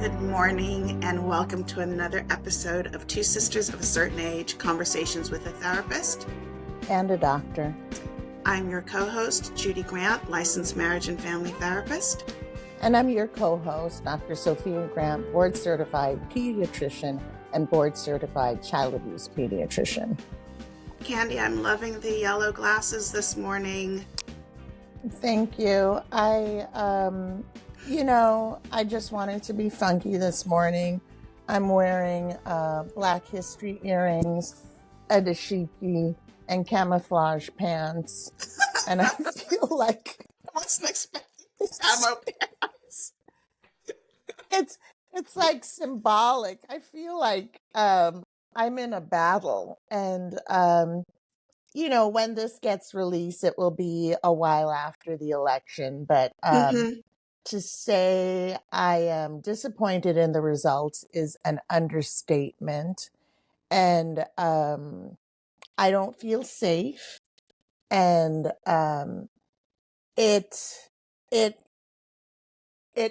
Good morning and welcome to another episode of Two Sisters of a Certain Age, Conversations with a Therapist and a Doctor. I'm your co-host, Judy Grant, licensed marriage and family therapist. And I'm your co-host, Dr. Sophia Grant, board-certified pediatrician and board-certified child abuse pediatrician. Candy, I'm loving the yellow glasses this morning. Thank you. I just wanted to be funky this morning. I'm wearing Black History earrings, a dashiki, and camouflage pants. And I feel like I wasn't expecting camo pants. It's like symbolic. I feel like I'm in a battle, and when this gets released, it will be a while after the election. But to say I am disappointed in the results is an understatement, and I don't feel safe, and it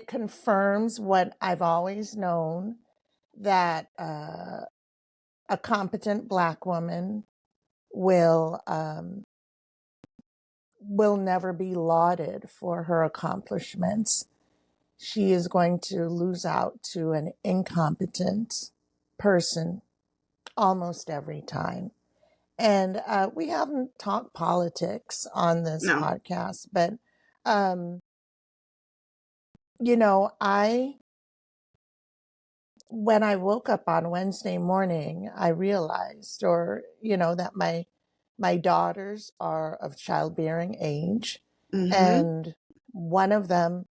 confirms what I've always known, that a competent Black woman will never be lauded for her accomplishments. She is going to lose out to an incompetent person almost every time. And we haven't talked politics on this podcast, but when I woke up on Wednesday morning, I realized, that my daughters are of childbearing age, and one of them,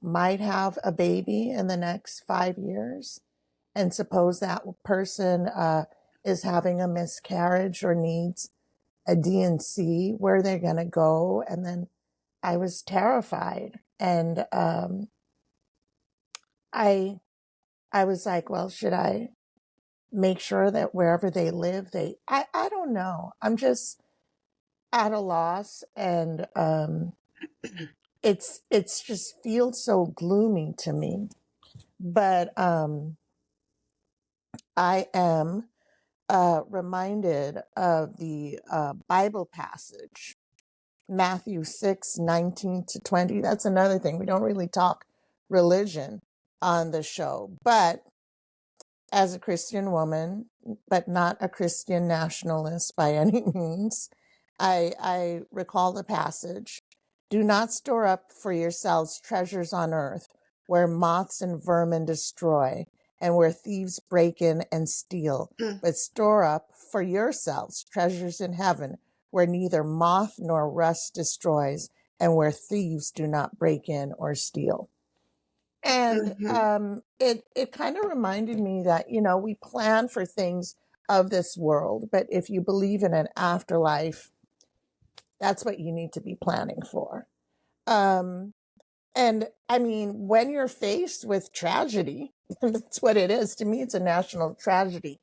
might have a baby in the next 5 years. And suppose that person is having a miscarriage or needs a D&C, where they're going to go. And then I was terrified. And I was like, well, should I make sure that wherever they live, I don't know. I'm just at a loss. And it's just feels so gloomy to me. But I am reminded of the Bible passage, Matthew 6:19-20. That's another thing. We don't really talk religion on the show, but as a Christian woman, but not a Christian nationalist by any means, I recall the passage. Do not store up for yourselves treasures on earth, where moths and vermin destroy, and where thieves break in and steal, but store up for yourselves treasures in heaven, where neither moth nor rust destroys, and where thieves do not break in or steal. And it kind of reminded me that, we plan for things of this world, but if you believe in an afterlife, that's what you need to be planning for. And I mean, when you're faced with tragedy, that's what it is. To me, it's a national tragedy.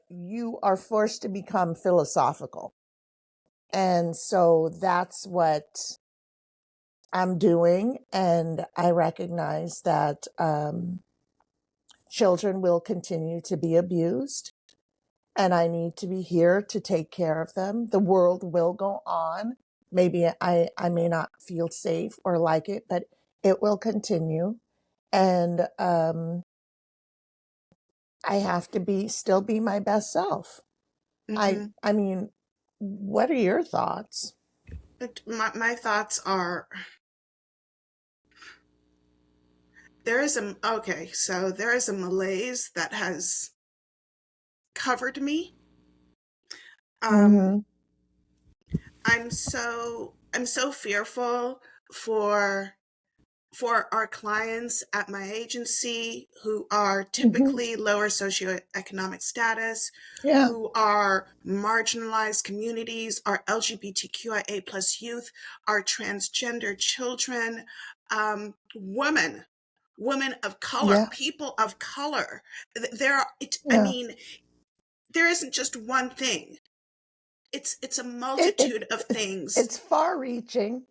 You are forced to become philosophical. And so that's what I'm doing. And I recognize that children will continue to be abused, and I need to be here to take care of them. The world will go on. Maybe I may not feel safe or like it, but it will continue. And I have to still be my best self. I mean, what are your thoughts? My thoughts are, there is a malaise that has covered me. I'm so fearful for our clients at my agency who are typically lower socioeconomic status, who are marginalized communities, our LGBTQIA plus youth, our transgender children, women of color, people of color. I mean, there isn't just one thing. It's a multitude of things. It's far reaching.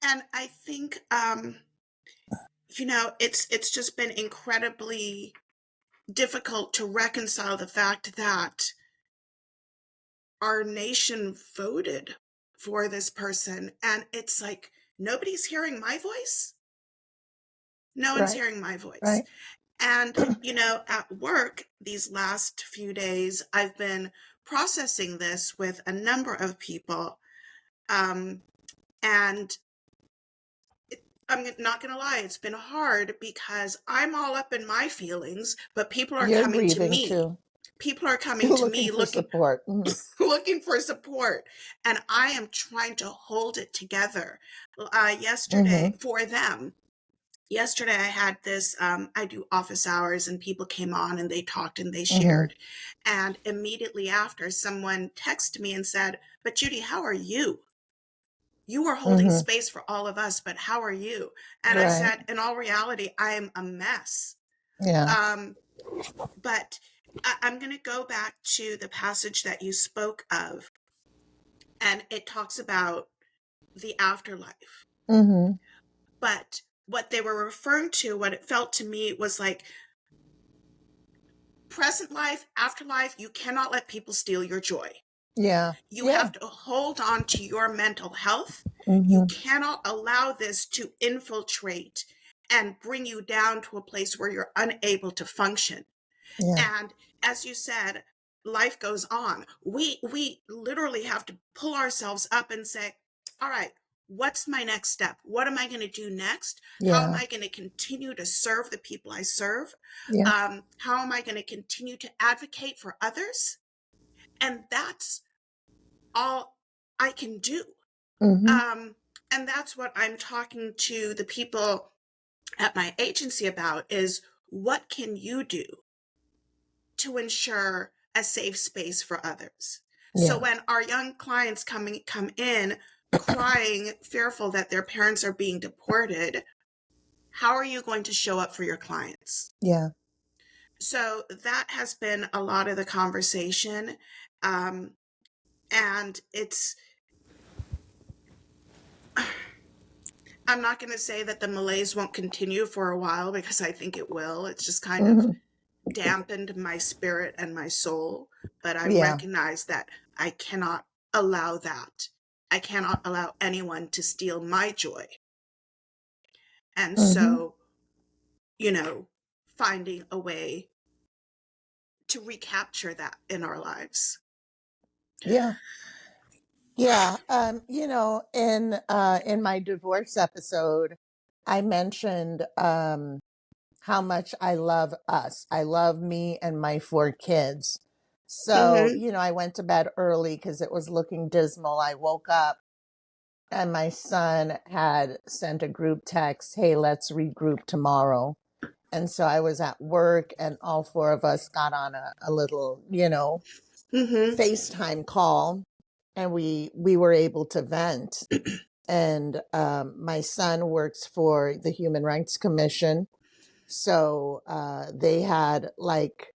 And I think, it's just been incredibly difficult to reconcile the fact that our nation voted for this person, and it's like nobody's hearing my voice. No one's Right. hearing my voice. Right. And at work these last few days, I've been processing this with a number of people, and I'm not going to lie, it's been hard because I'm all up in my feelings, but people are You're coming to grieving me. too. People are coming You're to looking me for looking support. Mhm. looking for support, and I am trying to hold it together. Yesterday Mhm. for them. Yesterday I had this. I do office hours, and people came on and they talked and they Mhm. shared. And immediately after, someone texted me and said, "But Judy, how are you? You are holding Mhm. space for all of us, but how are you?" And I Right. said, in all reality, I am a mess. Yeah. Um, but I'm going to go back to the passage that you spoke of, and it talks about the afterlife. Mhm. But what they were referring to, what it felt to me was like present life, afterlife, you cannot let people steal your joy. Yeah. You Yeah. have to hold on to your mental health. You Mhm. cannot allow this to infiltrate and bring you down to a place where you're unable to function. Yeah. And as you said, life goes on. We literally have to pull ourselves up and say, all right, what's my next step? What am I going to do next? How am Yeah. I going to continue to serve the people I serve? Yeah. How am I going to continue to advocate for others? And that's all I can do. Mhm. And that's what I'm talking to the people at my agency about is what can you do to ensure a safe space for others? So Yeah. when our young clients come in crying, fearful that their parents are being deported, how are you going to show up for your clients? Yeah. So that has been a lot of the conversation. Um, and I'm not going to say that the malaise won't continue for a while because I think it will. It's just kind of Mhm. dampened my spirit and my soul. But I Yeah. recognize that I cannot allow that. I cannot allow anyone to steal my joy. And Mhm. so, finding a way to recapture that in our lives. Yeah. Yeah. In my divorce episode, I mentioned how much I love us. I love me and my 4 kids. So, Mm-hmm. I went to bed early because it was looking dismal. I woke up and my son had sent a group text, "Hey, let's regroup tomorrow." And so I was at work and all 4 of us got on a little, Mm-hmm. FaceTime call, and we were able to vent. And my son works for the Human Rights Commission. So they had, like,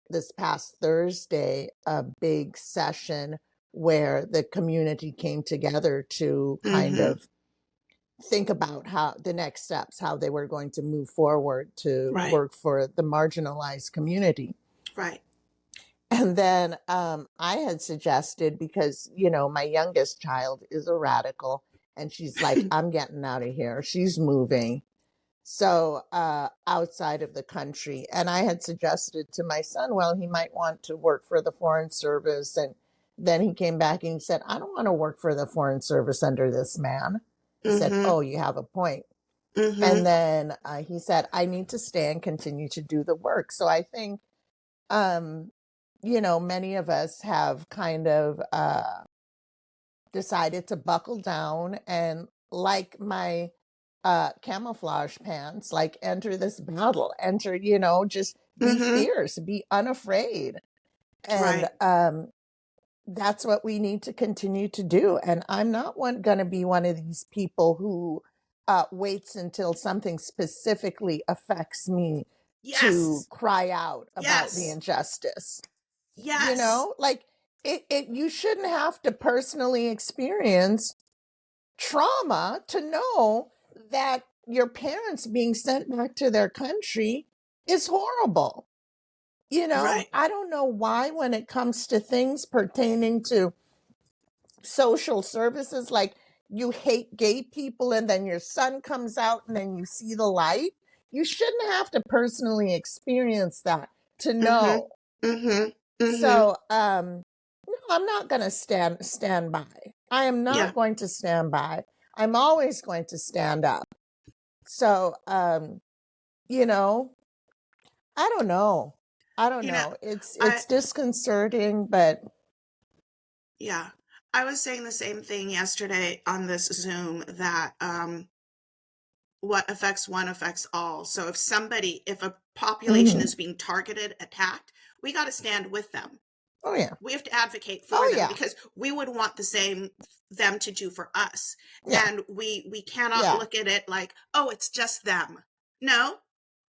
this past Thursday, a big session where the community came together to kind Mm-hmm. of think about how the next steps, how they were going to move forward to Right. work for the marginalized community. Right. And then I had suggested, because, my youngest child is a radical, and she's like, "I'm getting out of here." She's moving. So outside of the country. And I had suggested to my son, well, he might want to work for the Foreign Service. And then he came back and he said, "I don't want to work for the Foreign Service under this man." I said, Mm-hmm. "Oh, you have a point." Mm-hmm. And then he said, "I need to stay and continue to do the work." So I think, um, many of us have kind of decided to buckle down and, like my camouflage pants, like, enter this battle, just be Mm-hmm. fierce, be unafraid. And Right. that's what we need to continue to do. And I'm not going to be one of these people who waits until something specifically affects me to Yes. cry out about the Yes. injustice. Yes. Like, you shouldn't have to personally experience trauma to know that your parents being sent back to their country is horrible. Right. I don't know why when it comes to things pertaining to social services, like you hate gay people and then your son comes out and then you see the light. You shouldn't have to personally experience that to Mhm. know. Mhm. Mhm. So, no, I'm not going to stand by. I am Yeah. not going to stand by. I'm always going to stand up. So, you know, I don't know. I don't You know, know. It's I it's disconcerting, but yeah. I was saying the same thing yesterday on this Zoom that what affects one affects all. So if a population mhm. is being targeted, attacked, we got to stand with them. Oh yeah. We have to advocate for Oh them yeah. because we would want the same them to do for us. Yeah. And we cannot Yeah. look at it like, oh, it's just them. No,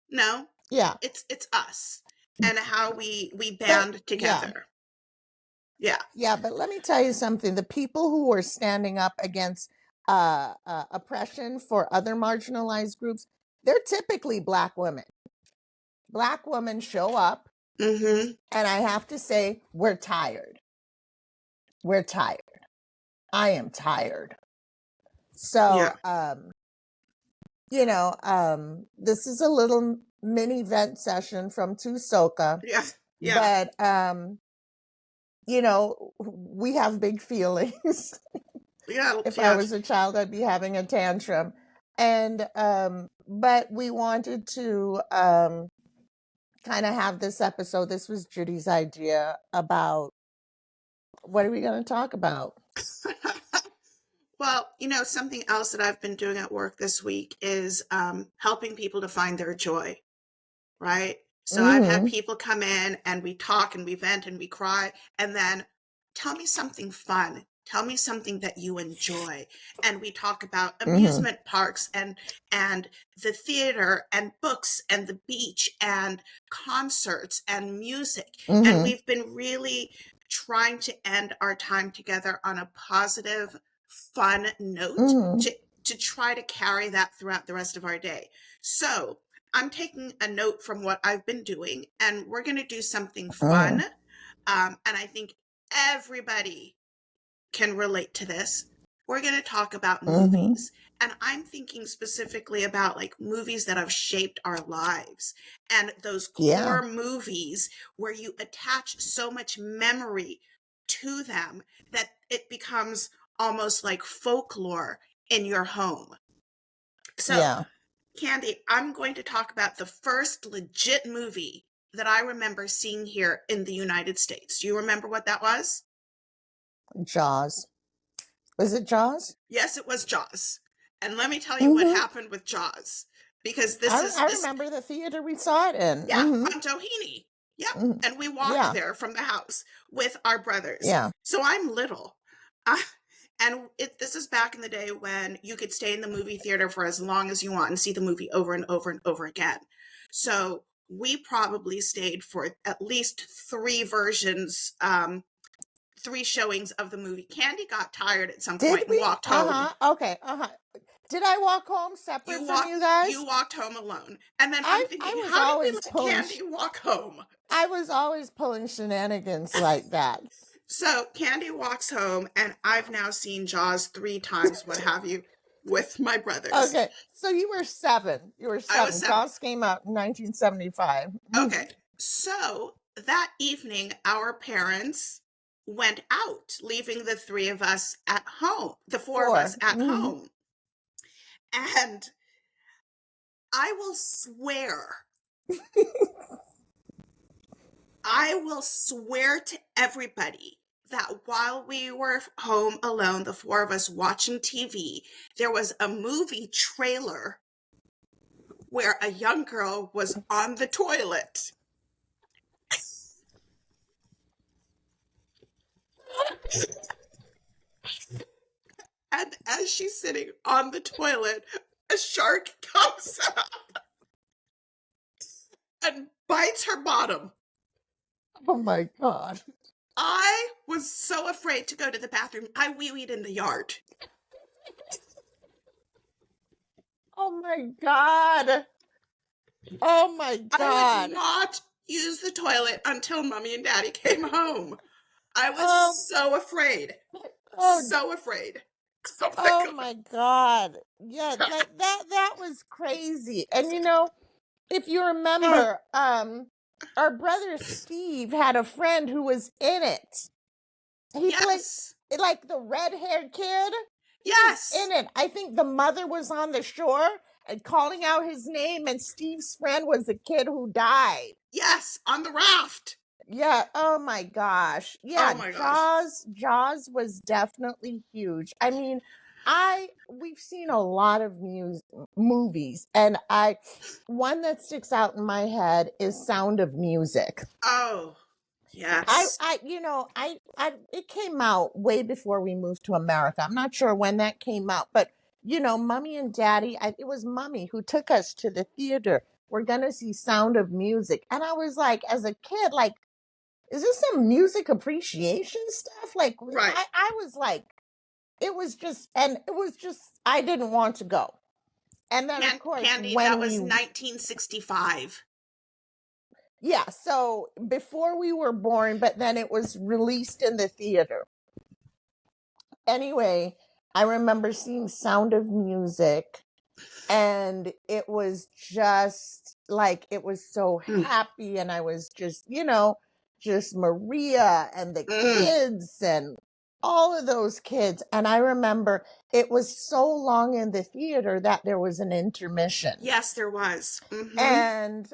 no, Yeah. it's us and how we But band yeah. together. Yeah. Yeah, but let me tell you something. The people who are standing up against oppression for other marginalized groups, they're typically Black women. Black women show up, Mm-hmm. and I have to say, we're tired. We're tired. I am tired. So, Yeah. this is a little mini vent session from Tusoka, Yeah. Yeah. but we have big feelings. Yeah. If I Yeah. was a child, I'd be having a tantrum. And but we wanted to kind of have this episode. This was Judy's idea about what are we going to talk about? Well, something else that I've been doing at work this week is helping people to find their joy, right? So I've had Mm-hmm. people come in and we talk and we vent and we cry, and then tell me something fun. Tell me something that you enjoy. And we talk about Mm-hmm. amusement parks and the theater and books and the beach and concerts and music. And Mm-hmm. we've been really trying to end our time together on a positive, fun note Mm-hmm. to try to carry that throughout the rest of our day. So I'm taking a note from what I've been doing, and we're going to do something fun. Mm-hmm. And I think everybody can relate to this. We're going to talk about Mm-hmm. movies. And I'm thinking specifically about like movies that have shaped our lives and those Yeah. core movies where you attach so much memory to them that it becomes almost like folklore in your home. So, Yeah. Candy, I'm going to talk about the first legit movie that I remember seeing here in the United States. Do you remember what that was? Jaws. Was it Jaws? Yes, it was Jaws. And let me tell you what Mm-hmm. happened with Jaws. Because I this remember the theater we saw it in. yeah, Mm-hmm. on Doheny. Yep. Mm-hmm. And we walked Yeah. there from the house with our brothers. Yeah. So I'm little. Uh, and this is back in the day when you could stay in the movie theater for as long as you want and see the movie over and over and over again. So we probably stayed for at least three showings of the movie. Candy got tired at some Did point and we? walked home. Uh-huh. Okay. Uh-huh. Did I walk home separate from you You guys? walked home alone. And then I'm I thinking, was how did we always let pulling Candy walk home? I was always pulling shenanigans like that. So Candy walks home, and I've now seen Jaws 3 times, what have you, with my brothers. Okay, so you were 7. You were I was 7. 7. Jaws came out in 1975. Okay. So that evening, our parents went out, leaving the three of us at home, the four of us 4. at Mm-hmm. home. And I will swear to everybody that while we were home alone, the four of us watching TV, there was a movie trailer where a young girl was on the toilet. And as she's sitting on the toilet, a shark comes up and bites her bottom. Oh my God. I was so afraid to go to the bathroom. I wee-weed in the yard. Oh my God. Oh my I would God. not use the toilet until Mommy and Daddy came home. I was Um, so afraid. oh, So afraid. Oh my oh God. my God. Yeah, that was crazy. And if you remember, our brother Steve had a friend who was in it. He played Yes. like the red-haired kid. He was Yes. in it. I think the mother was on the shore and calling out his name, and Steve's friend was the kid who died. Yes. On the raft. Yeah. Oh my gosh. Oh Yeah. my gosh. Jaws was definitely huge. I mean, we've seen a lot of movies, and one that sticks out in my head is Sound of Music. Oh, yes. It came out way before we moved to America. I'm not sure when that came out, but Mummy and Daddy, it was Mummy who took us to the theater. We're gonna see Sound of Music, and I was like, as a kid, like, is this some music appreciation stuff? Like, Right. I was like, I didn't want to go. And then, of course, Candy, that was 1965. yeah, so before we were born, but then it was released in the theater. Anyway, I remember seeing Sound of Music, and it was just like, it was so Mm. happy, and I was just Maria and the Mm. kids and all of those kids. And I remember it was so long in the theater that there was an intermission. Yes, there was. And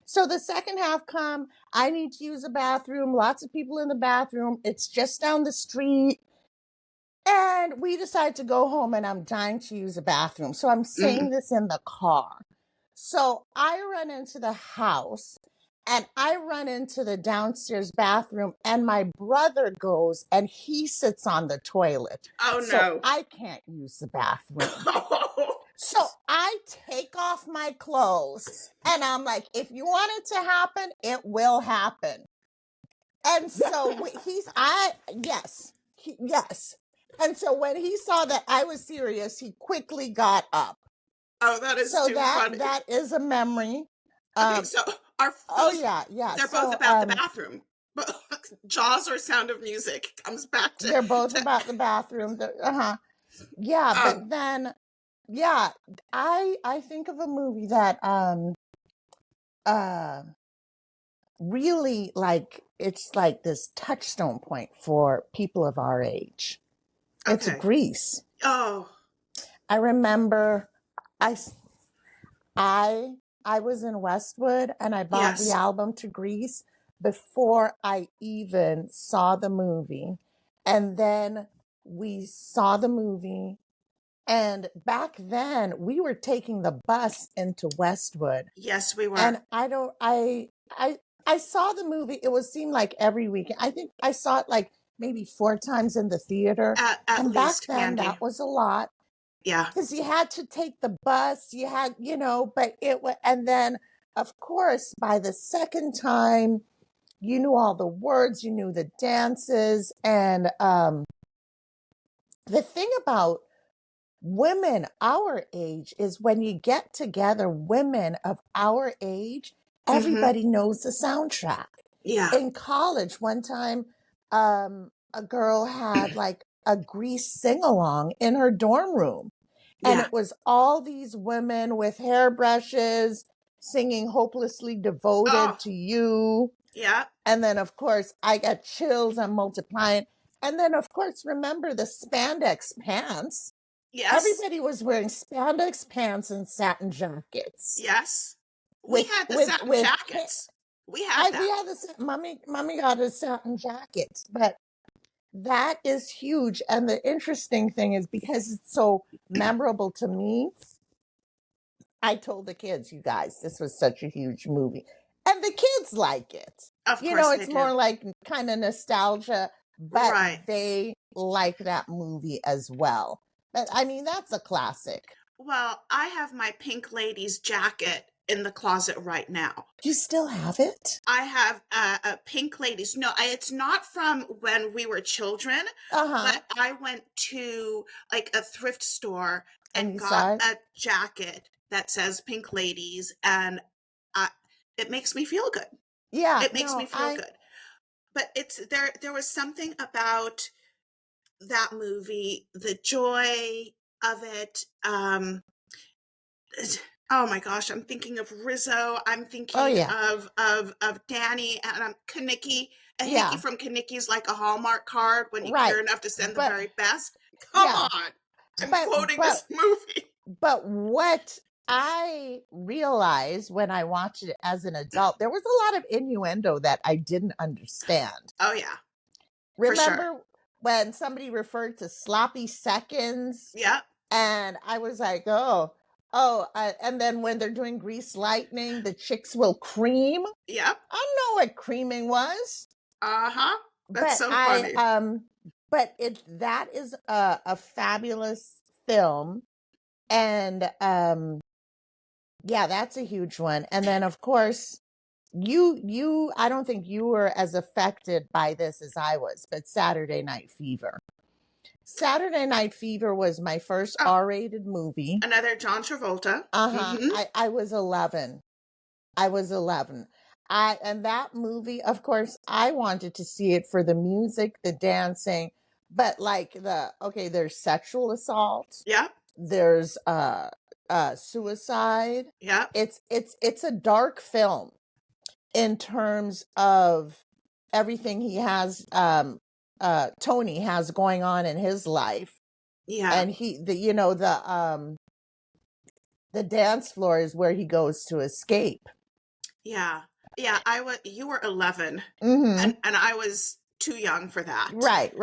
so the second half come, I need to use a bathroom, lots of people in the bathroom, it's just down the street. And we decide to go home, and I'm dying to use a bathroom. So I'm saying Mm. this in the car. So I run into the house, and I run into the downstairs bathroom, and my brother goes and he sits on the toilet. Oh So no. I can't use the bathroom. So I take off my clothes, and I'm like, if you want it to happen, it will happen. And so yes. And so when he saw that I was serious, he quickly got up. Oh, that is So too that funny. that is a memory. Okay, Um, so are oh those, yeah. they're both So about the bathroom. But Jaws or Sound of Music comes back they're both to about the bathroom. Uh-huh. Yeah, um but then yeah, I think of a movie that uh really, like, it's like this touchstone point for people of our age. It's okay. Grease. Oh, I remember I I I was in Westwood, and I bought the yes. album to Grease before I even saw the movie. And then we saw the movie, and back then we were taking the bus into Westwood. Yes, we were. And I saw the movie. It was seemed like every weekend. I think I saw it like maybe 4 times in the theater. At And back least, then Candy. that was a lot, Yeah. because you had to take the bus, but it was, and then of course by the second time you knew all the words, you knew the dances. And the thing about women our age is, when you get together women of our age, Mm-hmm. everybody knows the soundtrack. Yeah. In college, one time, a girl had like a Grease sing-along in her dorm room, and Yeah. it was all these women with hairbrushes singing Hopelessly Oh, Devoted to You. yeah. And then, of course, I got chills. I'm multiplying. And then, of course, remember the spandex pants. Yes. Everybody was wearing spandex pants and satin jackets Yes. We with had the with satin with jackets. We had we that. had this mommy got us satin jackets. But that is huge. And the interesting thing is, because it's so memorable to me, I told the kids, you guys, this was such a huge movie. And the kids like it. Of course they It's do. more like kind of nostalgia, but Right. they like that movie as well. But I mean, that's a classic. Well, I have my Pink Ladies jacket in the closet right now. You still have it? I have a Pink Ladies. No, it's not from when we were children, Uh-huh. but I went to like a thrift store And and you got saw it? a jacket that says Pink Ladies, and I, it makes me feel good. Yeah, It makes me no, feel good. But it's there. There was something about that movie, the joy of it. Oh my gosh, I'm thinking of Rizzo. I'm oh thinking yeah. of Danny, and I'm Kaniki. A hickey Yeah, from Kaniki's like a Hallmark card when you right. care enough to send the But very best. Come yeah, on. I'm but quoting but this movie. but what I realized when I watched it as an adult, there was a lot of innuendo that I didn't understand. Oh yeah, for sure. Remember when somebody referred to sloppy seconds, Yep, and I was like, and then when they're doing grease lightning, the chicks will cream. yep. I know what creaming was, Uh-huh. That's but so I funny. but that is a fabulous film, and yeah, that's a huge one. And then of course you I don't think you were as affected by this as I was, but Saturday Night Fever. Saturday Night Fever was my first Oh, R-rated movie. another John Travolta. Uh-huh. Mm-hmm. I was 11. I was 11. And that movie, of course, I wanted to see it for the music, the dancing, but like there's sexual assault, Yep, there's suicide. yep, It's a dark film in terms of everything he has Tony has going on in his life. yeah, And the dance floor is where he goes to escape. yeah. Yeah, I was you were 11, Mm-hmm. and I was too young for that. Right.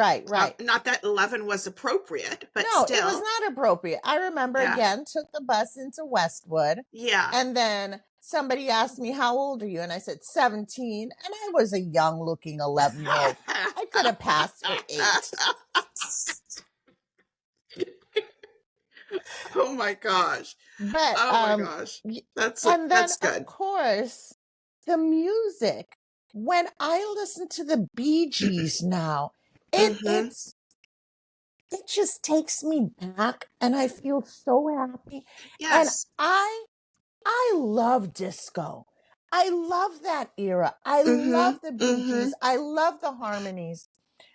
Not that 11 was appropriate, but No, it was still. not appropriate. I remember Yeah. again, took the bus into Westwood, Yeah. and then somebody asked me, "How old are you?" And I said, 17. And I was a young looking 11-year-old. I could have passed for 8. Oh my gosh. But, Oh my gosh. y- That's and then that's of good. course, the music. When I listen to the Bee Gees now, it Mhm. it's it just takes me back and I feel so happy. And Yes. I love disco. I love that era. I love Mhm. the Bee Gees. Mhm. I love the harmonies.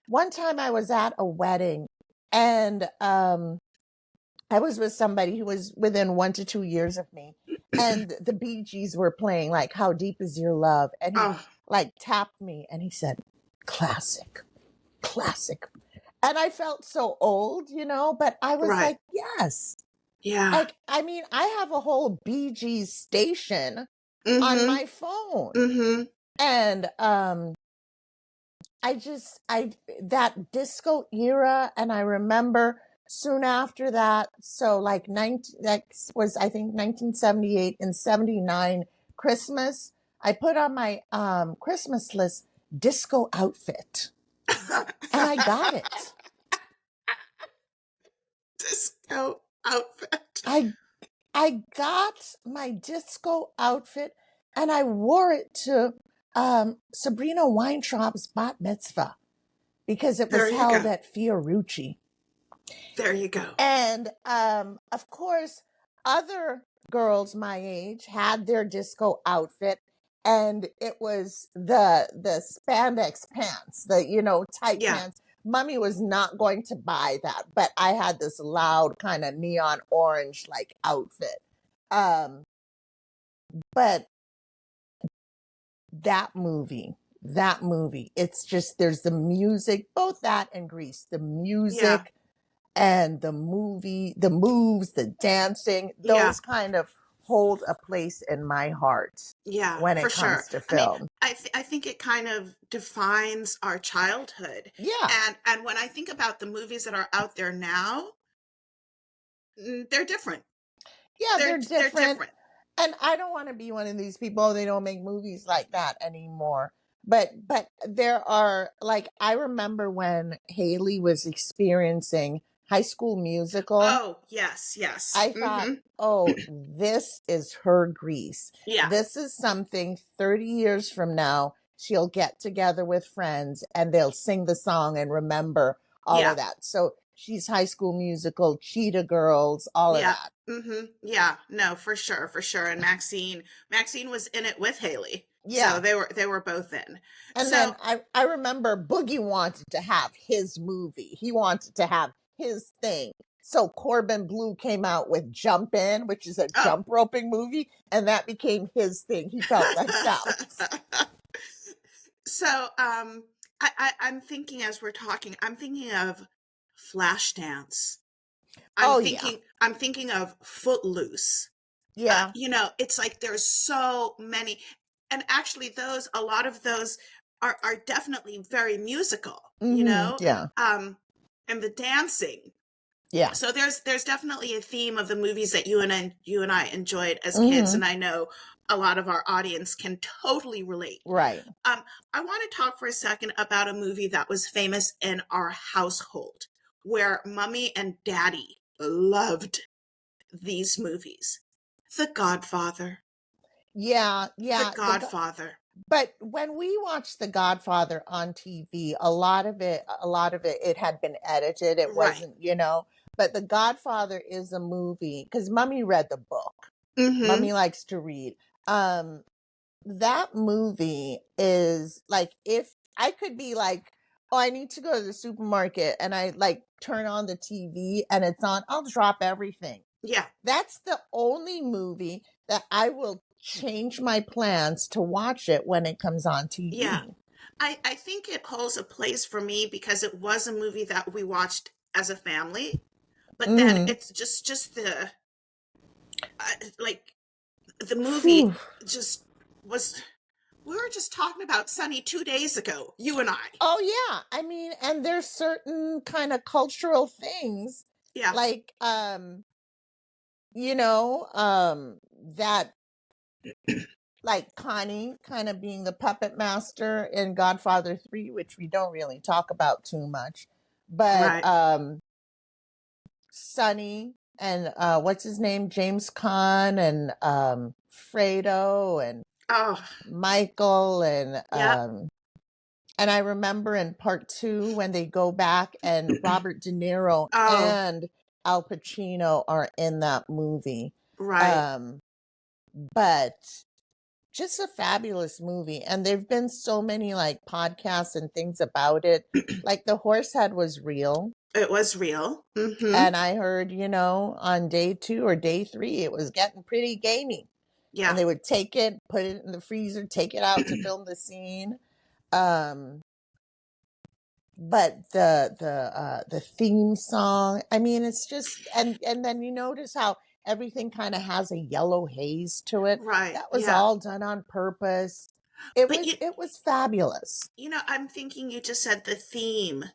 One time I was at a wedding, and I was with somebody who was within 1 to 2 years of me, and the Bee Gees were playing like "How Deep Is Your Love," and he Oh, like tapped me and he said, "Classic, classic," and I felt so old, but I was right. like, "Yes." Yeah. Like, I mean, I have a whole Bee Gees station on Mhm. my phone, Mhm. and I that disco era, and I remember soon after that, so like 19 that was I think 1978 and 79 Christmas, I put on my Christmas list disco outfit, and I got it. Disco outfit. I I got my disco outfit, and I wore it to Sabrina Weintraub's bat mitzvah because it There was you held go. at Fiorucci. There you go. And of course, other girls my age had their disco outfit, and it was the spandex pants, the tight Yeah. pants. Mummy was not going to buy that, but I had this loud kind of neon orange like outfit. Um, but that movie, it's just there's the music, both that and Grease, the Yeah. music and the movie, the moves, the dancing, Yeah. those kind of hold a place in my heart Yeah, when for it sure. comes to I mean, film. I think it kind of defines our childhood. Yeah. And when I think about the movies that are out there now, they're different. Yeah, they're They're different. different. And I don't want to be one of these people, they don't make movies like that anymore. But there are, like, I remember when Haley was experiencing High School Musical. Oh, yes, yes. I thought, Mhm. oh, this is her Grease. Yeah, This is something 30 years from now, she'll get together with friends and they'll sing the song and remember all yeah, of that. So she's High School Musical, Cheetah Girls, all of yeah. that. Mhm. Yeah, no, for sure, for sure. And Maxine was in it with Haley. So Yeah. they were both in. And then So, I remember Boogie wanted to have his movie. He wanted to have his thing. So Corbin Blue came out with Jump In, which is a oh. jump roping movie, and that became his thing. He felt left out. So, I'm thinking as we're talking, I'm thinking of Flashdance. Oh yeah. I'm thinking of Footloose. Yeah. It's like there's so many, and actually a lot of those are definitely very musical, Yeah. and the dancing. Yeah. So there's definitely a theme of the movies that you and I enjoyed as kids, Mhm. and I know a lot of our audience can totally relate. Right. I want to talk for a second about a movie that was famous in our household, where mommy and daddy loved these movies. The Godfather. Yeah, The yeah. Godfather. But when we watched The Godfather on TV, a lot of it, it had been edited. It Right. wasn't. But The Godfather is a movie because Mummy read the book. Mm-hmm. Mummy likes to read. Um, that movie is like if I could be like, oh, I need to go to the supermarket and I like turn on the TV and it's on, I'll drop everything. Yeah. That's the only movie that I will change my plans to watch it when it comes on Yeah. TV. I think it holds a place for me because it was a movie that we watched as a family, but then Mhm. it's just like the movie Phew. just was. We were just talking about Sunny 2 days ago, you and I. Oh yeah, I mean, and there's certain kind of cultural things Yeah. like that like Connie kind of being the puppet master in Godfather 3, which we don't really talk about too much. But Right. Sonny and what's his name? James Caan and Fredo and Oh, Michael yeah. and I remember in part 2 when they go back and Robert De Niro Oh, and Al Pacino are in that movie. right. Um, but just a fabulous movie. And there've been so many like podcasts and things about it. Like the horse head was real. It was real. Mm-hmm. And I heard, on day 2 or day 3, it was getting pretty gamey. And Yeah. they would take it, put it in the freezer, take it out to film the scene. Um, but the theme song, I mean, it's just and then you notice how everything kind of has a yellow haze to it. Right. That was Yeah. all done on purpose. It But was it was fabulous. I'm thinking you just said the theme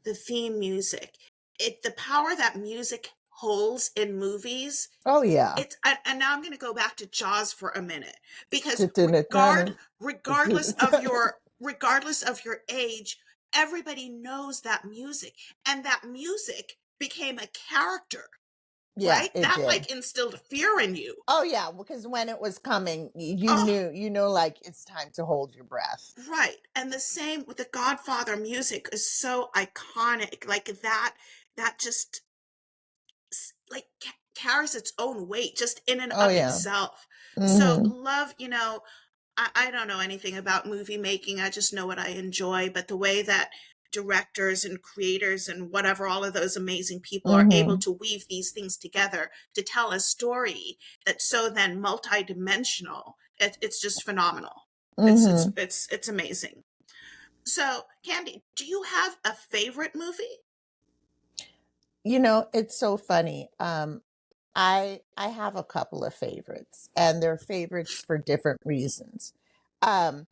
music. The power that music holds in movies. Oh yeah. And now I'm going to go back to Jaws for a minute because Dun-dun-dun-dun. regardless of your age, everybody knows that music, and that music became a character, Yeah, right? it That did. like instilled fear in you. Oh yeah, because when it was coming, you Oh, knew, like it's time to hold your breath. right. And the same with the Godfather music is so iconic. Like that just like carries its own weight just in and Oh of yeah. itself. So Mhm. love, I don't know anything about movie making. I just know what I enjoy. But the way that directors and creators and whatever, all of those amazing people are able Mhm. to weave these things together to tell a story that's so then multidimensional, it's just phenomenal. It's it's Mhm. it's it's amazing. So, Candy, do you have a favorite movie? It's so funny. I have a couple of favorites, and they're favorites for different reasons. Um,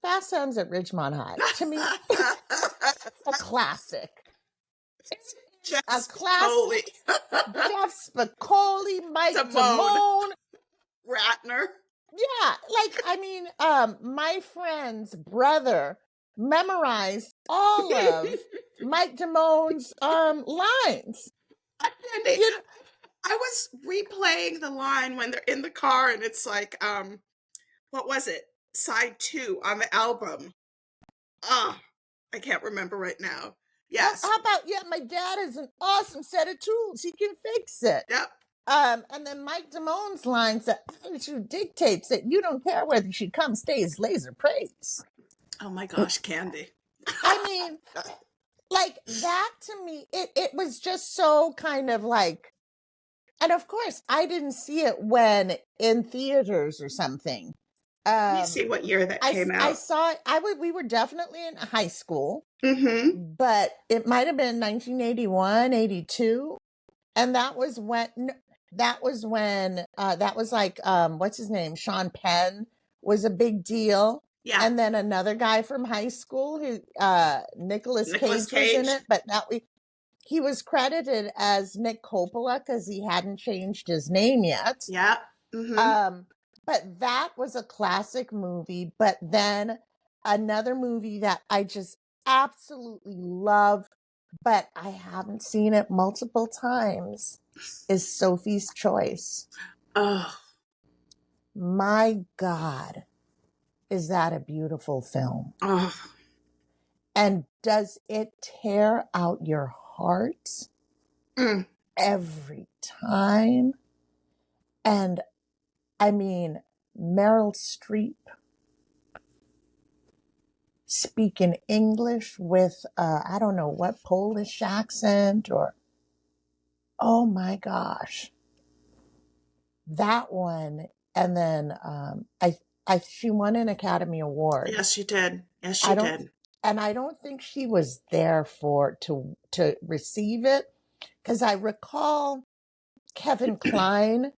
Fast Times at Ridgemont High, to me, it's a classic. It is a Jeff Spicoli, classic. Jeff Spicoli, Mike Simone Damone. Ratner. Yeah, like I mean, my friend's brother memorized all of Mike Damone's lines. Candy, You know, I was replaying the line when they're in the car and it's like, what was it? Side 2 on the album. Ah, I can't remember right now. Yes. how about, yeah, my dad has an awesome set of tools. He can fix it. Yep. And then Mike Damone's lines that attitude dictates that you don't care whether she comes, stays, laser praise. Oh my gosh, Candy. I mean, like that to me, it was just so kind of like, and of course, I didn't see it when in theaters or something. Let me see what year that came I out. saw it. We were definitely in high school, Mm-hmm. but it might have been 1981, 82. And that was when, that was like, what's his name? Sean Penn was a big deal. Yeah. And then another guy from high school who, Nicolas Nicolas Cage was in Cage. it, but he was credited as Nick Coppola because he hadn't changed his name yet. Yeah. Mm-hmm. But that was a classic movie. But then another movie that I just absolutely love, but I haven't seen it multiple times, is Sophie's Choice. Oh. My God, is that a beautiful film? Oh. And does it tear out your heart Mm. every time? And I mean, Meryl Streep speaking English with, I don't know what, Polish accent or, oh my gosh, that one. And then she won an Academy Award. Yes, she did. Yes, she I don't, did. and I don't think she was there to receive it, because I recall Kevin Kline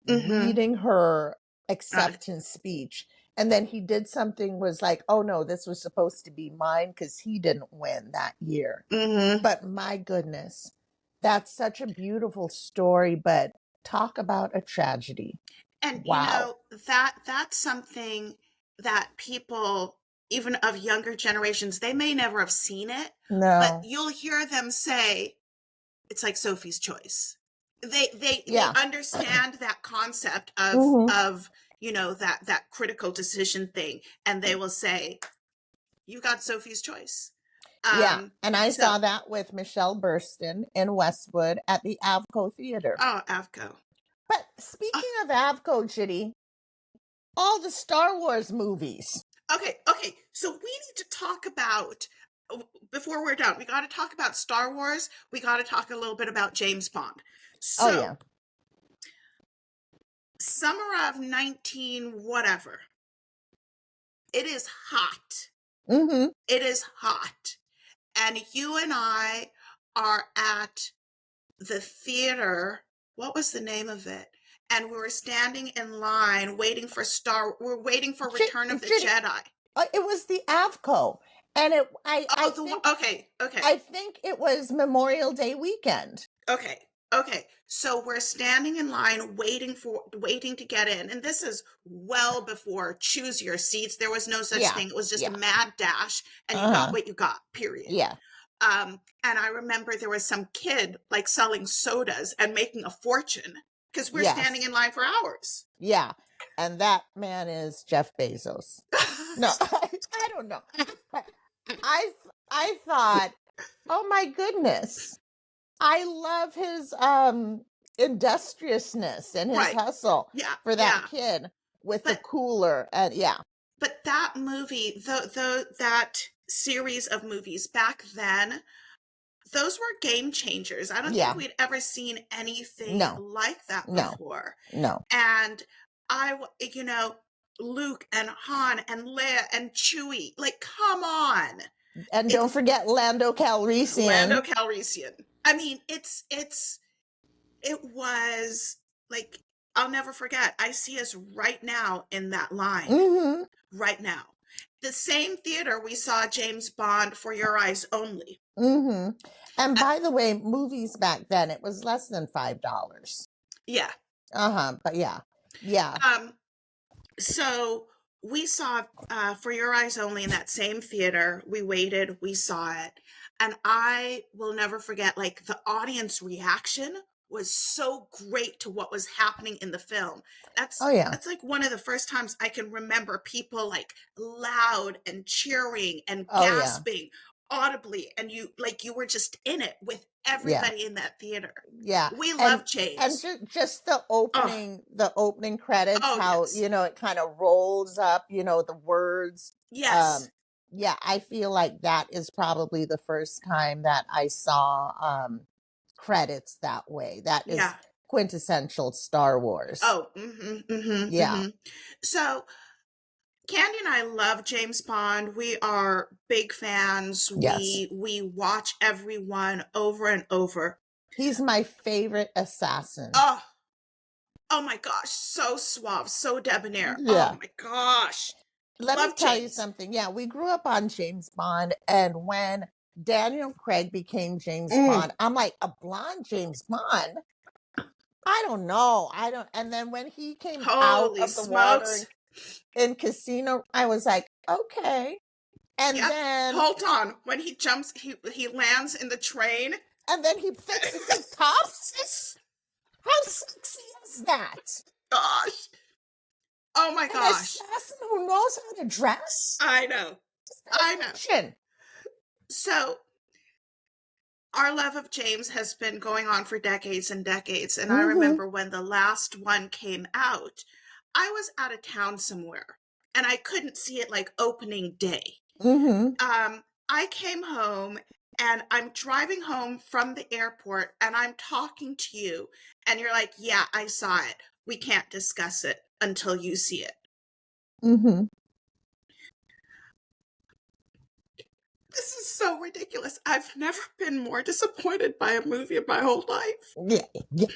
Mm-hmm. reading her acceptance speech. And then he did something, was like, oh no, this was supposed to be mine because he didn't win that year. Mm-hmm. But my goodness, that's such a beautiful story, but talk about a tragedy. And Wow. that's something that people, even of younger generations, they may never have seen it, but No. you'll hear them say, it's like Sophie's Choice. They Yeah. understand that concept of Mhm. that critical decision thing, and they will say, you got Sophie's Choice. Yeah. And I So saw that with Michelle Burston in Westwood at the Avco Theater. Avco. But speaking of Avco, Judy, all the Star Wars movies. Okay, so we need to talk about, before we're done, we got to talk about Star Wars. We got to talk a little bit about James Bond. So, Oh, yeah. summer of 19 whatever. It is hot. Mm-hmm. It is hot. And you and I are at the theater. What was the name of it? And we were standing in line waiting for Return of the Judy, Jedi. it was the Avco. And I think it was Memorial Day weekend. Okay. So we're standing in line waiting to get in. And this is well before choose your seats. There was no such thing. It was just a mad dash and you got what you got, period. Yeah. And I remember there was some kid like selling sodas and making a fortune because we're standing in line for hours. Yeah. And that man is Jeff Bezos. No, I don't know. But I thought, oh my goodness, I love his industriousness and his hustle for that kid with the cooler. And But that movie, that series of movies back then, those were game changers. I don't think we'd ever seen anything like that before. No. And Luke and Han and Leia and Chewie, like, come on. And don't forget Lando Calrissian. I mean, it was like, I'll never forget. I see us right now in that line. Mm-hmm. Right now. The same theater we saw James Bond, For Your Eyes Only. Mm-hmm. And by the way, movies back then, it was less than $5. Yeah. But yeah. So we saw For Your Eyes Only in that same theater. We waited. We saw it. And I will never forget, like, the audience reaction was so great to what was happening in the film. Oh yeah. That's like one of the first times I can remember people like loud and cheering and Oh yeah. gasping audibly, and you were just in it with Yeah. everybody in that theater. Yeah. We And love James. just Oh, the opening credits, oh how, yes. it kind of rolls up, the words. Yes. Um, yeah, I feel like that is probably the first time that I saw credits that way. That Yeah. is quintessential Star Wars. Oh, mm-hmm, mm-hmm, Yeah. mm-hmm. So Candy and I love James Bond. We are big fans. Yes. We watch everyone over and over. He's my favorite assassin. Oh, oh my gosh, so suave, so debonair. Oh Yeah. my gosh. Let me Love tell you James. something. Yeah, we grew up on James Bond, and when Daniel Craig became James Mm, Bond, I'm like, a blonde James Bond? I don't know. I don't. And then when he came out holy of the water smokes. in Casino, I was like, okay. And Yep. then Hold on. When he jumps, he lands in the train. he fixes his cuffs. How sexy is that? Gosh. Oh my An gosh. assassin who knows how to dress? I know. I know. Perfection. So our love of James has been going on for decades and decades. And I Mm-hmm. remember when the last one came out, I was out of town somewhere and I couldn't see it like opening day. Mm-hmm. I came home and I'm driving home from the airport and I'm talking to you and you're like, yeah, I saw it. We can't discuss it until you see it. Mm-hmm. This is so ridiculous. I've never been more disappointed by a movie in my whole life. Yeah. Yeah.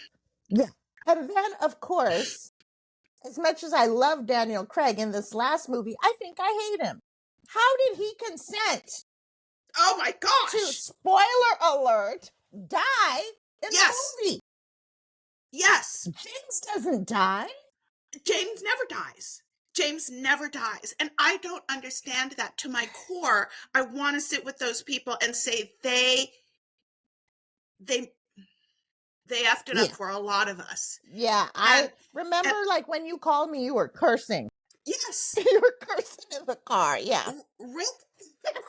Yeah. And then, of course, as much as I love Daniel Craig in this last movie, I think I hate him. How did he consent Oh my to, gosh. spoiler alert, die in the Yes. movie? Yes. James doesn't die. James never dies. James never dies. And I don't understand that to my core. I want to sit with those people and say they effed it up Yeah. for a lot of us. Yeah. And I remember, and like, when you called me, you were cursing. yes, You were cursing in the car. Yeah. Rick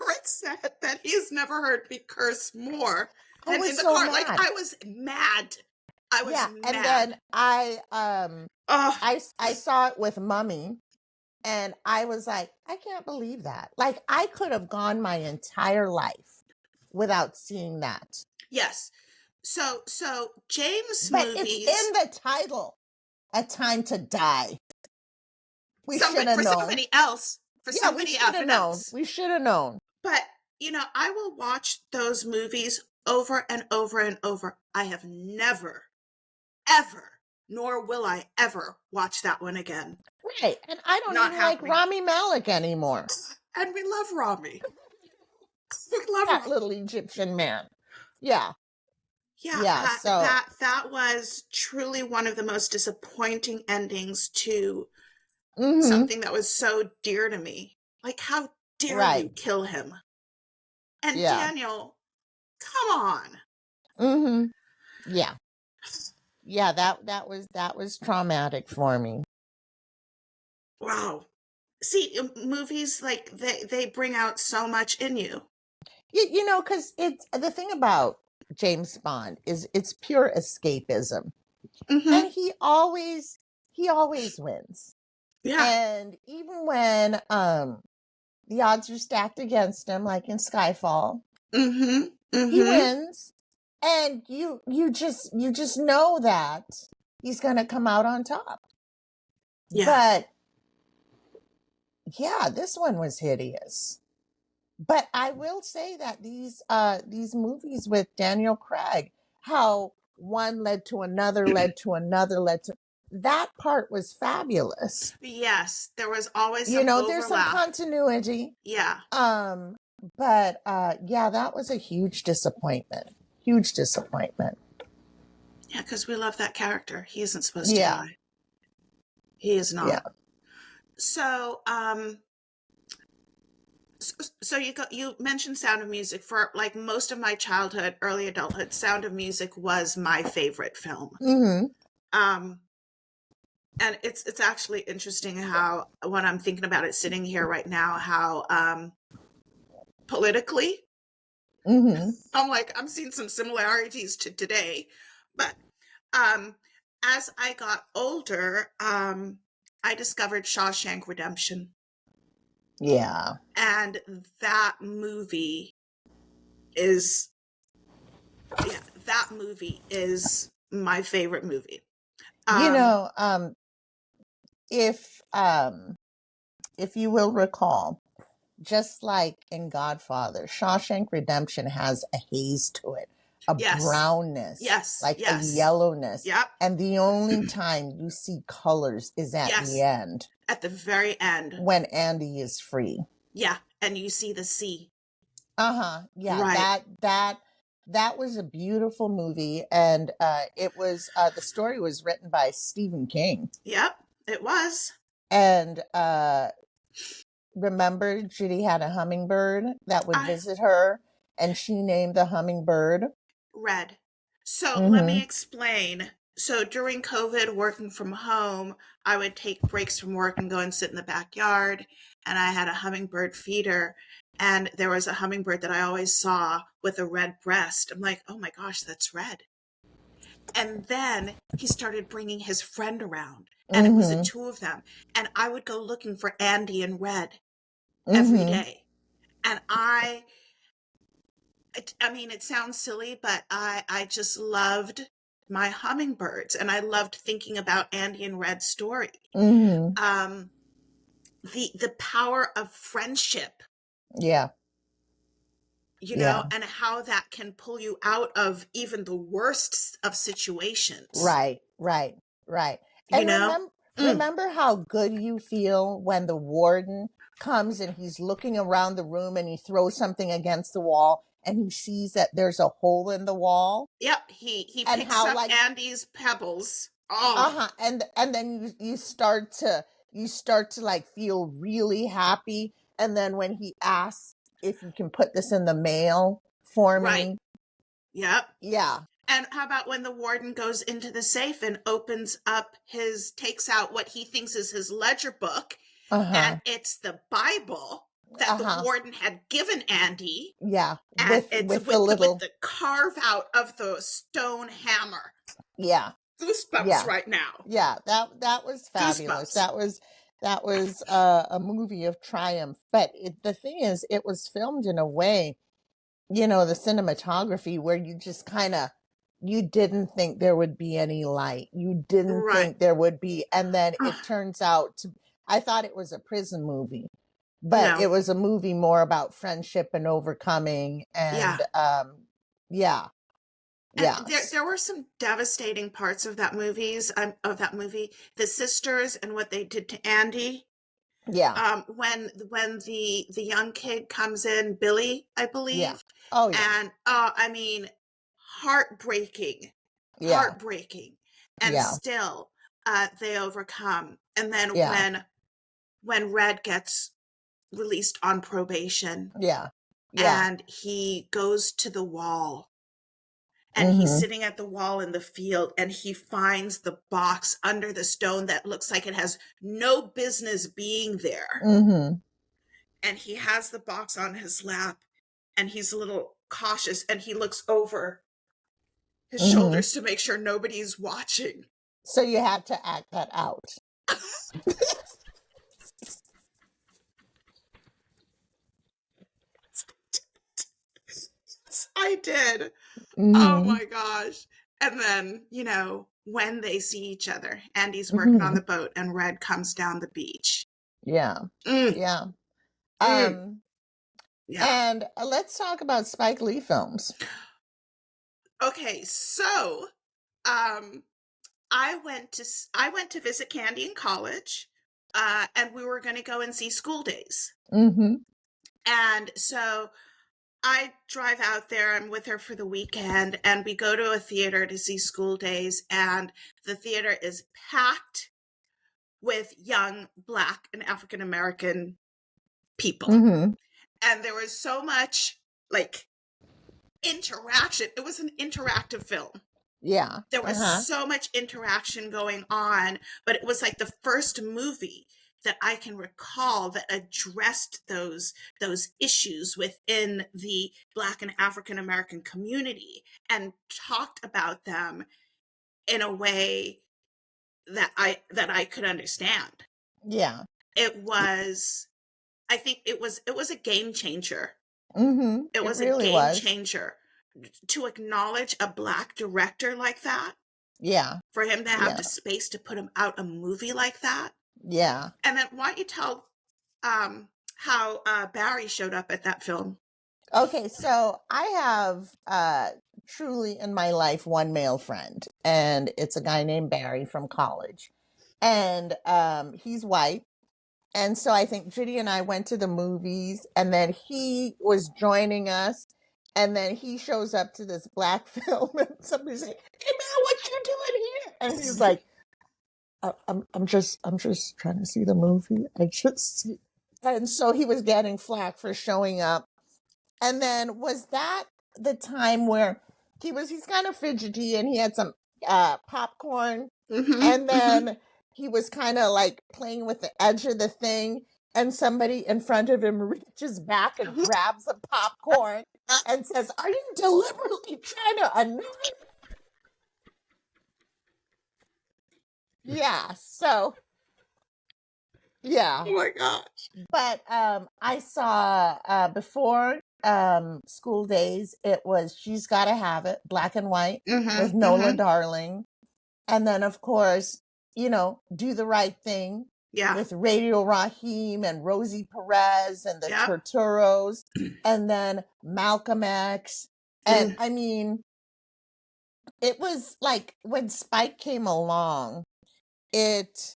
Rick said that he's never heard me curse more I than in was the so car. Like mad. I was mad. I was Yeah. And mad. then Oh, I saw it with Mummy. And I was like, I can't believe that. Like, I could have gone my entire life without seeing that. yes. So James But it's movies in the title, A Time to Die. We should somebody have for known. somebody else, for Yeah, we somebody should have effing known. else. We should have known. But, I will watch those movies over and over and over. I have never, ever, nor will I ever watch that one again. Right. And I don't Not even like happening. Rami Malek anymore. And we love Rami. We love That Rami. little Egyptian man. Yeah. Yeah, Yeah. So, that was truly one of the most disappointing endings to mm-hmm. something that was so dear to me. Like, how dare you Right. kill him? And Yeah. Daniel, come on. Mm-hmm. Yeah. Yeah, that was traumatic for me. Wow. See, movies like they bring out so much in you. Because it's the thing about James Bond is it's pure escapism, Mm-hmm. and he always wins. Yeah. And even when the odds are stacked against him, like in Skyfall, Mm-hmm. he Mm-hmm. wins, and you just know that he's gonna come out on top. Yeah. But yeah, this one was hideous. But I will say that these movies with Daniel Craig, how one led to another, led to another, that part was fabulous. Yes, there was always some There's some overlap. continuity. Yeah. But yeah, that was a huge disappointment. Huge disappointment. Yeah, because we love that character. He isn't supposed to Yeah. die. He is not. Yeah. So, So you mentioned Sound of Music. For like most of my childhood, early adulthood, Sound of Music was my favorite film. Mm-hmm. Um, and it's actually interesting how, when I'm thinking about it sitting here right now, how politically, Mm-hmm. I'm seeing some similarities to today. But um, as I got older, I discovered Shawshank Redemption, Yeah. and that movie is yeah, that movie is my favorite movie. You Um, know, if if you will recall, just like in Godfather, Shawshank Redemption has a haze to it, a yes, brownness, yes, like a yes, yellowness. yep, And the only time you see colors is at the yes. end At the very end, when Andy is free. yeah, and you see the sea, Uh-huh. Yeah, right? that was a beautiful movie, and it was the story was written by Stephen King. Yep, it was. And remember, Judy had a hummingbird that would I visit her, and she named the hummingbird. read. So let Mm-hmm. me explain. So during COVID, working from home, I would take breaks from work and go and sit in the backyard. And I had a hummingbird feeder. And there was a hummingbird that I always saw with a red breast. I'm like, oh my gosh, that's red. And then he started bringing his friend around, and it was the Mm-hmm. two of them. And I would go looking for Andy and Red every Mm-hmm. day. And I mean, it sounds silly, but I just loved my hummingbirds, and I loved thinking about Andy and Red's story. Mm-hmm. Um, the power of friendship, Yeah. Yeah. and how that can pull you out of even the worst of situations, Right. Right. Right. you And know? Mm, remember how good you feel when the warden comes and he's looking around the room and he throws something against the wall and he sees that there's a hole in the wall, yep, he and picks how up like Andy's pebbles. Oh, uh-huh, and then you start to like feel really happy, and then when he asks if you can put this in the mail for right. me. Yep. Yeah. And how about when the warden goes into the safe and takes out what he thinks is his ledger book, and Uh-huh. it's the Bible that the Uh-huh. warden had given Andy, Yeah, and it's with the with little. the carve out of the stone hammer. Yeah. Goosebumps Yeah. right now. Yeah, that was fabulous. Goosebumps. That was a movie of triumph. But the thing is, it was filmed in a way, the cinematography where you just kind of you didn't think there would be any light. You didn't Right. think there would be, and then it turns out to. I thought it was a prison movie, but No. it was a movie more about friendship and overcoming, Yeah. and yeah, And yeah, there were some devastating parts of that movie. The sisters and what they did to Andy. yeah, When the young kid comes in, Billy, I yeah. believe, Oh yeah, and I mean, heartbreaking, yeah, heartbreaking, and yeah, still they overcome. And then yeah, when Red gets released on probation, yeah, yeah. and he goes to the wall, and he's Mm-hmm. sitting at the wall in the field, and he finds the box under the stone that looks like it has no business being there, Mm-hmm. and he has the box on his lap, and he's a little cautious, and he looks over his Mm-hmm. shoulders to make sure nobody's watching. So you had to act that out. I did. Oh Mm-hmm. my gosh. And then, when they see each other, Andy's working on Mm-hmm. the boat and Red comes down the beach. Yeah, Mm, yeah. mm, Um, yeah. and let's talk about Spike Lee films. Okay, so um I went to visit Candy in college, and we were going to go and see School Days. Mm-hmm. And so I drive out there. I'm with her for the weekend, and we go to a theater to see School Days, and the theater is packed with young Black and African American people. Mm-hmm. And there was so much like interaction. It was an interactive film. Yeah. There was Uh-huh. so much interaction going on, but it was like the first movie that I can recall that addressed those issues within the Black and African American community and talked about them in a way that I could understand. Yeah. It was, I think it was a game changer. Mm-hmm. It It was a really game was. changer to acknowledge a Black director like that, Yeah. for him to have Yeah. the space to put him out a movie like that. Yeah. And then why don't you tell how Barry showed up at that film? Okay, so I have truly in my life one male friend, and it's a guy named Barry from college. And he's white. And so I think Judy and I went to the movies, and then he was joining us. And then he shows up to this black film, and somebody's like, "Hey man, what you doing here?" And he's like, I'm just trying to see the movie. I just see. And so he was getting flack for showing up. And then was that the time where he's kind of fidgety and he had some popcorn, Mm-hmm. and Mm-hmm. then he was kind of like playing with the edge of the thing, and somebody in front of him reaches back and grabs the popcorn and says, "Are you deliberately trying to annoy me?" Yeah, so yeah. Oh my gosh. But I saw before school days, it was She's Gotta Have It, black and white, with Mm-hmm. Nola Mm-hmm. Darling. And then, of course, Do the Right Thing Yeah. with Radio Raheem and Rosie Perez and the Yep. Turturros. And then Malcolm X. And Mm. I mean, it was like when Spike came along, it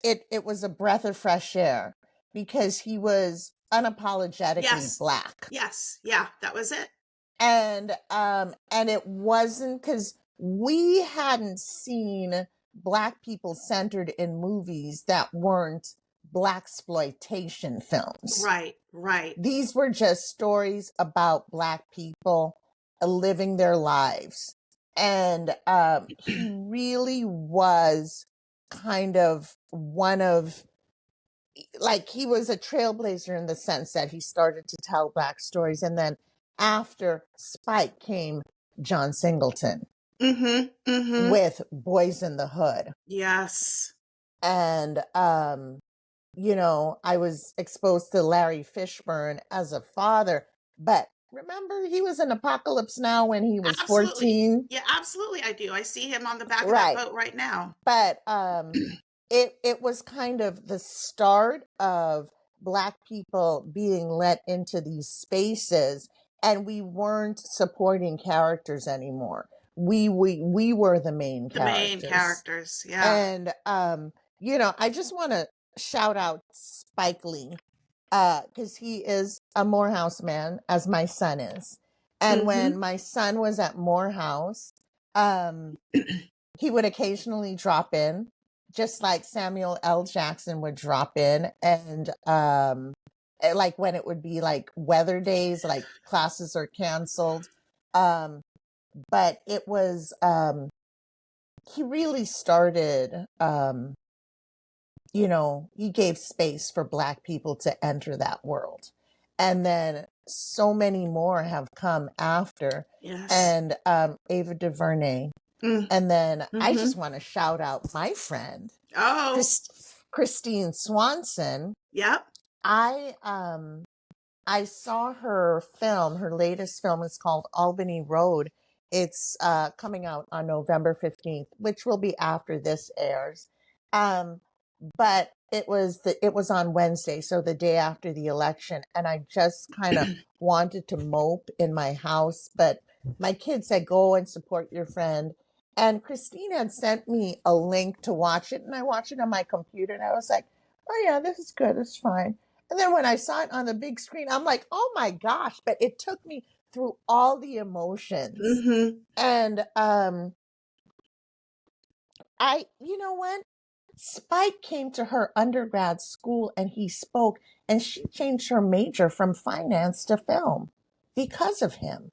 it was a breath of fresh air because he was unapologetically Yes. black. Yes. Yeah. That was it. And it wasn't because we hadn't seen black people centered in movies that weren't black exploitation films. Right. Right. These were just stories about black people living their lives. And he really was kind of one of, like, he was a trailblazer in the sense that he started to tell black stories. And then after Spike came John Singleton Mm-hmm. Mm-hmm. with Boys in the Hood. Yes. And I was exposed to Larry Fishburne as a father, but remember he was in Apocalypse Now when he was Absolutely. 14? Yeah, absolutely I do. I see him on the back of that Right. boat right now. But it was kind of the start of black people being let into these spaces, and we weren't supporting characters anymore. We were the main The main characters. characters. Yeah. And I just want to shout out Spike Lee, because he is a Morehouse man, as my son is. And Mm-hmm. when my son was at Morehouse, um, he would occasionally drop in, just like Samuel L. Jackson would drop in. And like when it would be like weather days, like classes are canceled. Um, but it was, he really started, he gave space for black people to enter that world. And then so many more have come after. Yes. And Ava DuVernay. Mm. And then I Mm-hmm. just want to shout out my friend, Oh. Christine Swanson. Yep. I saw her film. Her latest film is called Albany Road. It's coming out on November 15th, which will be after this airs. But it was on Wednesday, so the day after the election, and I just kind of wanted to mope in my house, but my kids said go and support your friend. And Christine had sent me a link to watch it, and I watched it on my computer, and I was like, oh yeah, this is good, it's fine. And then when I saw it on the big screen, I'm like, oh my gosh, but it took me through all the emotions. Mm-hmm. And you know what? Spike came to her undergrad school and he spoke, and she changed her major from finance to film because of him.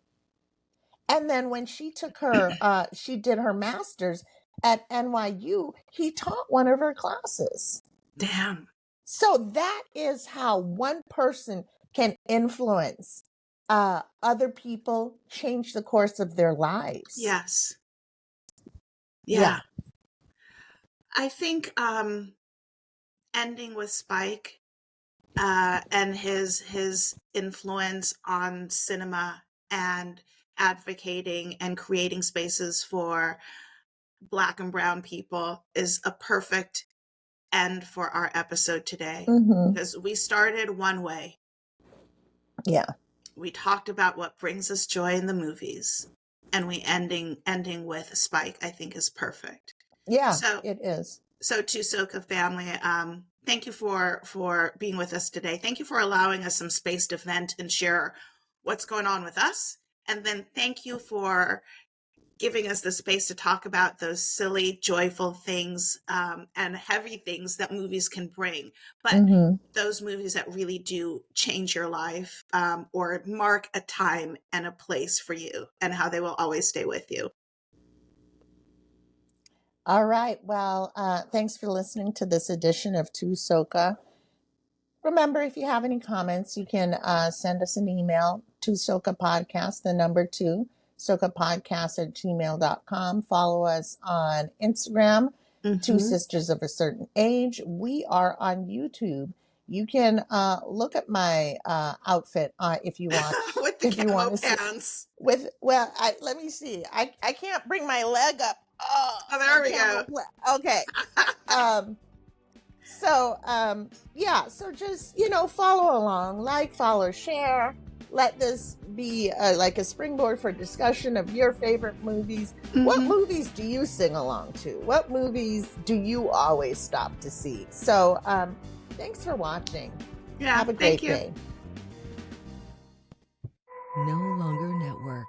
And then when she took her, she did her master's at NYU, he taught one of her classes. Damn. So that is how one person can influence other people, change the course of their lives. Yes. Yeah. I think ending with Spike and his influence on cinema and advocating and creating spaces for Black and brown people is a perfect end for our episode today. Because we started one way. Yeah. We talked about what brings us joy in the movies, and we ending with Spike, I think, is perfect. Yeah, so it is. So to Soka family, thank you for being with us today. Thank you for allowing us some space to vent and share what's going on with us. And then thank you for giving us the space to talk about those silly, joyful things and heavy things that movies can bring. But those movies that really do change your life or mark a time and a place for you, and how they will always stay with you. All right. Well, thanks for listening to this edition of To Soka. Remember, if you have any comments, you can send us an email to Soka Podcast, the number 2, sokapodcast@gmail.com. Follow us on Instagram, Two Sisters of a Certain Age. We are on YouTube. You can look at my outfit if you want. With the if you want to pants. Let me see. I can't bring my leg up. Oh, there we go. Okay. So just, follow along, follow, share. Let this be like a springboard for discussion of your favorite movies. What movies do you sing along to? What movies do you always stop to see? So thanks for watching. Yeah, have a great day. No Longer Network.